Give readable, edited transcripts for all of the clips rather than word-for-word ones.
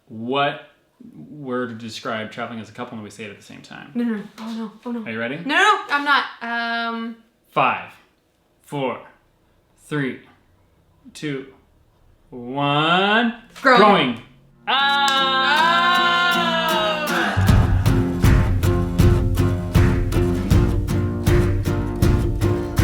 what word to describe traveling as a couple, and we say it at the same time. No. Oh no. Are you ready? No, I'm not. 5, 4, 3, 2, 1. Growing.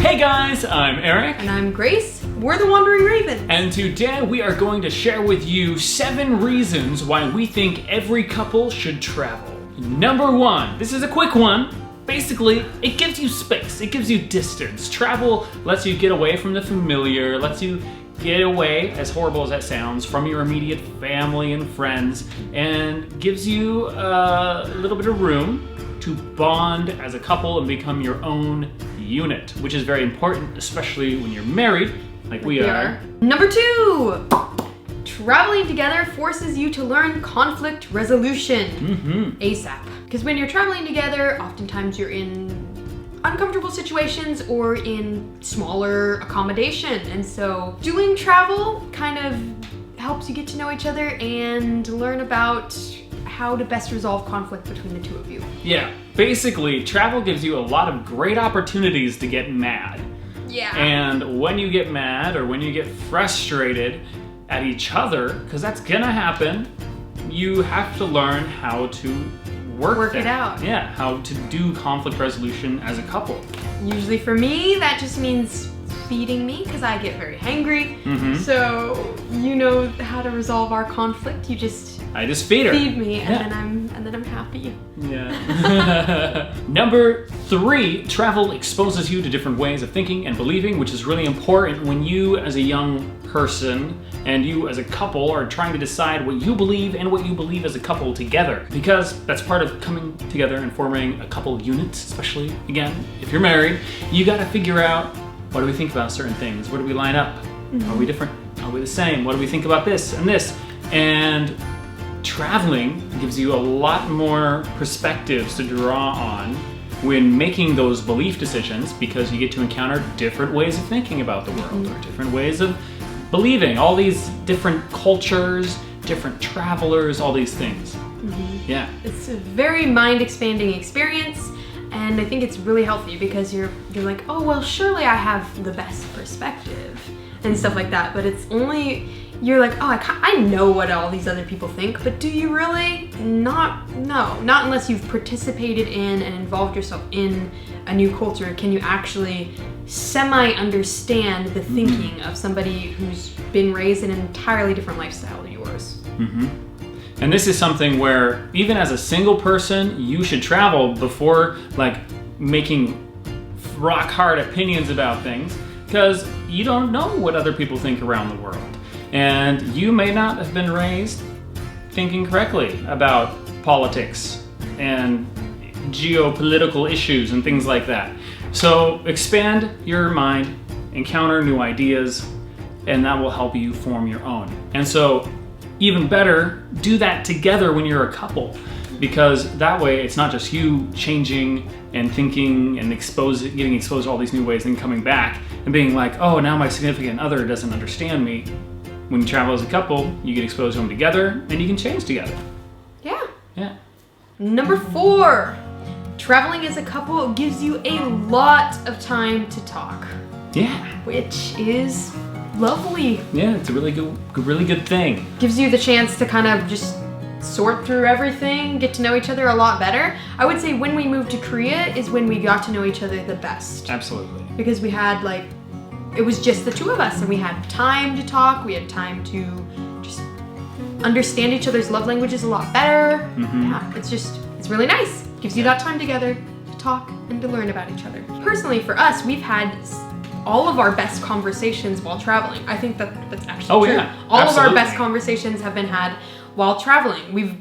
Hey guys, I'm Eric. And I'm Grace. We're the Wandering Ravens. And today we are going to share with you 7 reasons why we think every couple should travel. Number 1, this is a quick one. Basically, it gives you space, it gives you distance. Travel lets you get away from the familiar, lets you get away, as horrible as that sounds, from your immediate family and friends, and gives you a little bit of room to bond as a couple and become your own unit, which is very important, especially when you're married, like we are. Number 2, traveling together forces you to learn conflict resolution ASAP. Because when you're traveling together, oftentimes you're in uncomfortable situations or in smaller accommodation. And so doing travel kind of helps you get to know each other and learn about how to best resolve conflict between the two of you. Yeah, basically, travel gives you a lot of great opportunities to get mad. Yeah. And when you get mad or when you get frustrated at each other, because that's gonna happen, you have to learn how to work it out. Yeah, how to do conflict resolution as a couple. Usually for me, that just means feeding me because I get very hangry. So you know how to resolve our conflict. I just feed her. Feed me, and then I'm happy. Yeah. Number 3, travel exposes you to different ways of thinking and believing, which is really important when you as a young person and you as a couple are trying to decide what you believe and what you believe as a couple together. Because that's part of coming together and forming a couple unit, especially, again, if you're married. You gotta figure out, what do we think about certain things? Where do we line up? Are we different? Are we the same? What do we think about this and this? And traveling gives you a lot more perspectives to draw on when making those belief decisions, because you get to encounter different ways of thinking about the world or different ways of believing, all these different cultures, different travelers, all these things. Yeah. It's a very mind-expanding experience, and I think it's really healthy because you're like, oh, well, surely I have the best perspective and stuff like that, but it's only, you're like, oh, I know what all these other people think, but do you really? Not unless you've participated in and involved yourself in a new culture. Can you actually semi-understand the thinking of somebody who's been raised in an entirely different lifestyle than yours? And this is something where, even as a single person, you should travel before like making rock hard opinions about things, because you don't know what other people think around the world. And you may not have been raised thinking correctly about politics and geopolitical issues and things like that. So expand your mind, encounter new ideas, and that will help you form your own. And so, even better, do that together when you're a couple, because that way it's not just you changing and thinking and getting exposed to all these new ways and coming back and being like, oh, now my significant other doesn't understand me. When you travel as a couple, you get exposed to them together and you can change together. Yeah. Number 4, traveling as a couple gives you a lot of time to talk. Yeah. Which is lovely. Yeah, it's a really good thing. Gives you the chance to kind of just sort through everything, get to know each other a lot better. I would say when we moved to Korea is when we got to know each other the best. Absolutely. Because we had it was just the two of us, and we had time to talk, we had time to just understand each other's love languages a lot better. Yeah, it's really nice. Gives you that time together to talk and to learn about each other. Personally, for us, we've had all of our best conversations while traveling. I think that's actually true. Yeah, all absolutely. of our best conversations have been had while traveling. We've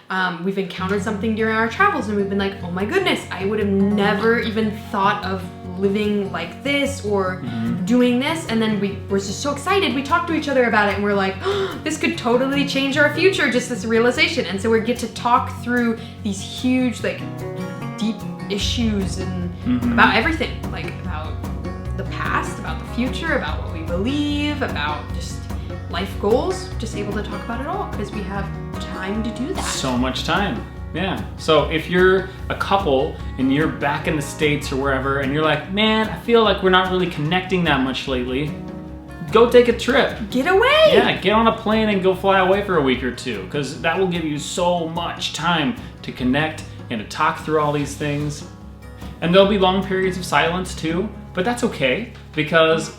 encountered something during our travels and we've been like, oh my goodness, I would have never even thought of living like this or doing this, and then we were just so excited. We talked to each other about it and we're like, oh, this could totally change our future, just this realization. And so we get to talk through these huge, deep issues and about everything, about the past, about the future, about what we believe, about just life goals, just able to talk about it all because we have time to do that. So much time. Yeah. So if you're a couple and you're back in the States or wherever and you're like, man, I feel like we're not really connecting that much lately, go take a trip. Get away! Yeah, get on a plane and go fly away for a week or two, because that will give you so much time to connect and to talk through all these things. And there'll be long periods of silence too, but that's okay, because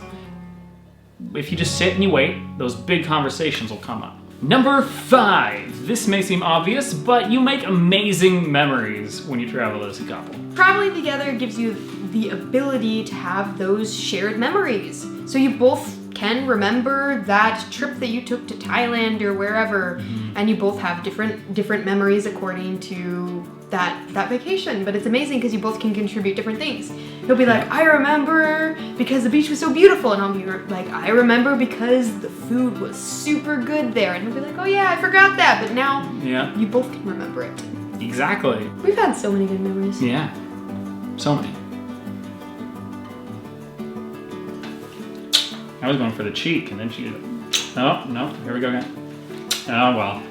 if you just sit and you wait, those big conversations will come up. Number 5. This may seem obvious, but you make amazing memories when you travel as a couple. Traveling together gives you the ability to have those shared memories. So you both can remember that trip that you took to Thailand or wherever, and you both have different memories according to that vacation. But it's amazing because you both can contribute different things. You'll be like, I remember because the beach was so beautiful, and I'll be like, I remember because the food was super good there, and he'll be like, oh yeah, I forgot that, but now you both can remember it. Exactly. We've had so many good memories. Yeah, so many. I was going for the cheek, and then she... Oh, no, here we go again. Oh, well,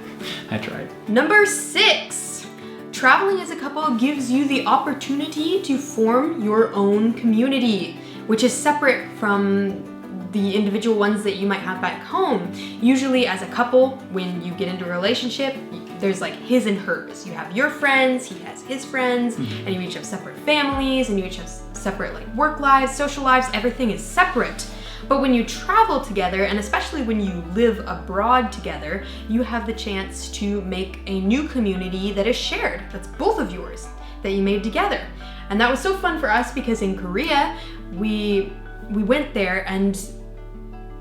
I tried. Number 6. Traveling as a couple gives you the opportunity to form your own community, which is separate from the individual ones that you might have back home. Usually as a couple, when you get into a relationship, there's like his and hers. You have your friends, he has his friends, and you each have separate families, and you each have separate like work lives, social lives, everything is separate. But when you travel together, and especially when you live abroad together, you have the chance to make a new community that is shared. That's both of yours, that you made together. And that was so fun for us because in Korea, we went there, and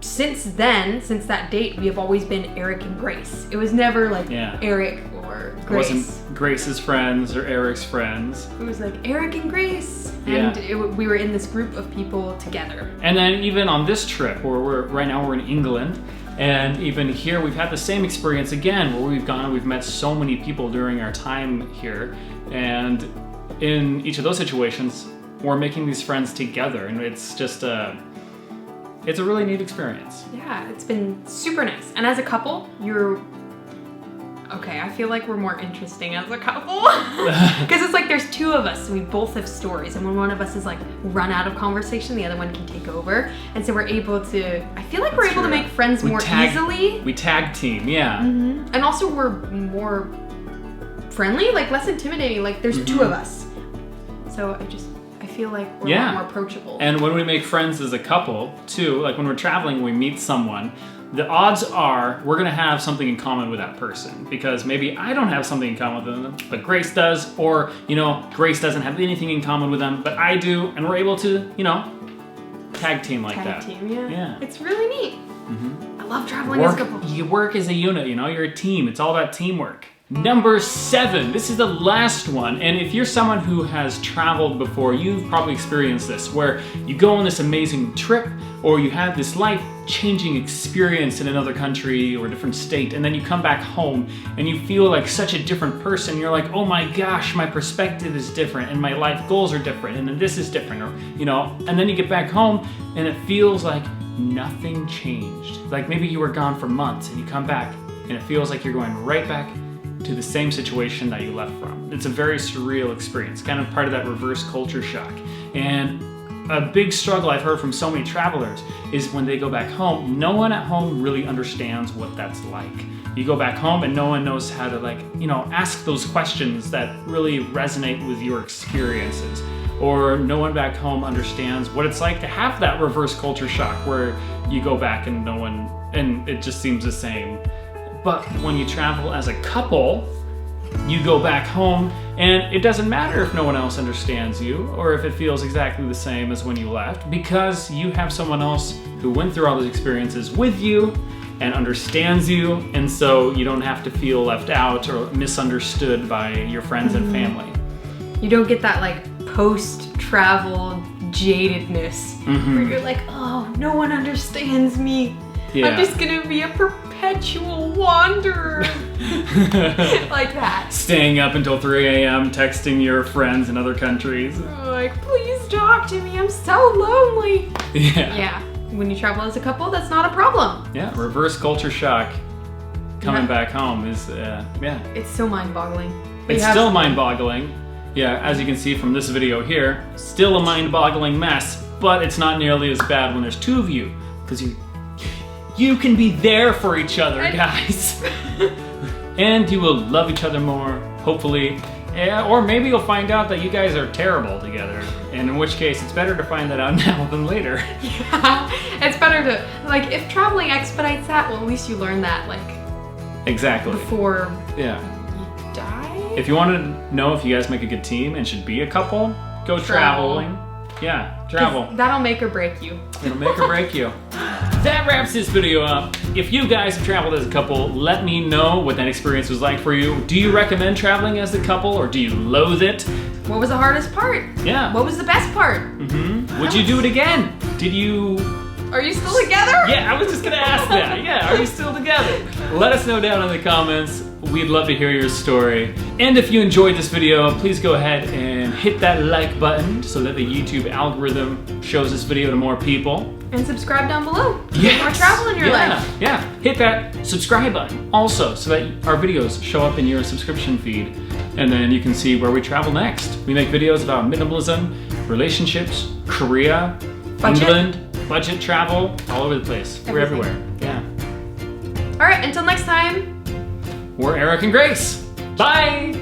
since then, since that date, we have always been Eric and Grace. It was never like Eric or Grace. It wasn't Grace's friends or Eric's friends. It was like Eric and Grace. And we were in this group of people together. And then even on this trip, where right now we're in England, and even here we've had the same experience again, where we've gone and we've met so many people during our time here. And in each of those situations, we're making these friends together, and it's just it's a really neat experience. Yeah, it's been super nice. And as a couple, okay, I feel like we're more interesting as a couple. Because it's like there's two of us, so we both have stories. And when one of us is like run out of conversation, the other one can take over. And so we're able to, I feel like we're able to make friends more easily. We tag team, yeah. And also we're more friendly, like less intimidating. Like there's two of us. So I feel like we're a lot more approachable. And when we make friends as a couple, too, like when we're traveling, we meet someone, the odds are we're going to have something in common with that person, because maybe I don't have something in common with them, but Grace does, or, Grace doesn't have anything in common with them, but I do, and we're able to, tag team like that. Tag team, yeah. It's really neat. I love traveling as a couple. You work as a unit, you're a team. It's all about teamwork. Number 7, this is the last one, and if you're someone who has traveled before, you've probably experienced this, where you go on this amazing trip, or you have this life-changing experience in another country or a different state, and then you come back home and you feel like such a different person. You're like, oh my gosh, my perspective is different, and my life goals are different, and then this is different, or and then you get back home and it feels like nothing changed. Like maybe you were gone for months and you come back and it feels like you're going right back to the same situation that you left from. It's a very surreal experience, kind of part of that reverse culture shock. And a big struggle I've heard from so many travelers is when they go back home, no one at home really understands what that's like. You go back home and no one knows how to ask those questions that really resonate with your experiences. Or no one back home understands what it's like to have that reverse culture shock where you go back and it just seems the same. But when you travel as a couple, you go back home and it doesn't matter if no one else understands you or if it feels exactly the same as when you left, because you have someone else who went through all those experiences with you and understands you, and so you don't have to feel left out or misunderstood by your friends and family. You don't get that post-travel jadedness where you're like, oh, no one understands me. Yeah. I'm just gonna be a perpetual wanderer. Like that. Staying up until 3 a.m. texting your friends in other countries. Like, please talk to me, I'm so lonely. Yeah. when you travel as a couple, that's not a problem. Yeah, reverse culture shock coming Yeah. back home is, yeah. It's so mind-boggling. But It's you have- still mind-boggling. Yeah, as you can see from this video here, still a mind-boggling mess, but it's not nearly as bad when there's two of you, because you can be there for each other, guys. And you will love each other more, hopefully. Yeah, or maybe you'll find out that you guys are terrible together, and in which case it's better to find that out now than later. Yeah, it's better to, like, if traveling expedites that, well, at least you learn that, like, Exactly. before Yeah. you die. If you want to know if you guys make a good team and should be a couple, go Travel. traveling. Yeah, 'Cause travel. That'll make or break you. It'll make or break you. That wraps this video up. If you guys have traveled as a couple, let me know what that experience was like for you. Do you recommend traveling as a couple or do you loathe it? What was the hardest part? Yeah. What was the best part? Would you do it again? Did you... Are you still together? Yeah, I was just gonna ask that. Yeah, are you still together? Let us know down in the comments. We'd love to hear your story. And if you enjoyed this video, please go ahead and hit that like button so that the YouTube algorithm shows this video to more people. And subscribe down below. Get more travel in your life. Yeah, hit that subscribe button also so that our videos show up in your subscription feed. And then you can see where we travel next. We make videos about minimalism, relationships, Korea, Budget. England, budget travel, all over the place. We're Everything. everywhere. Yeah. All right, until next time. We're Eric and Grace. Bye!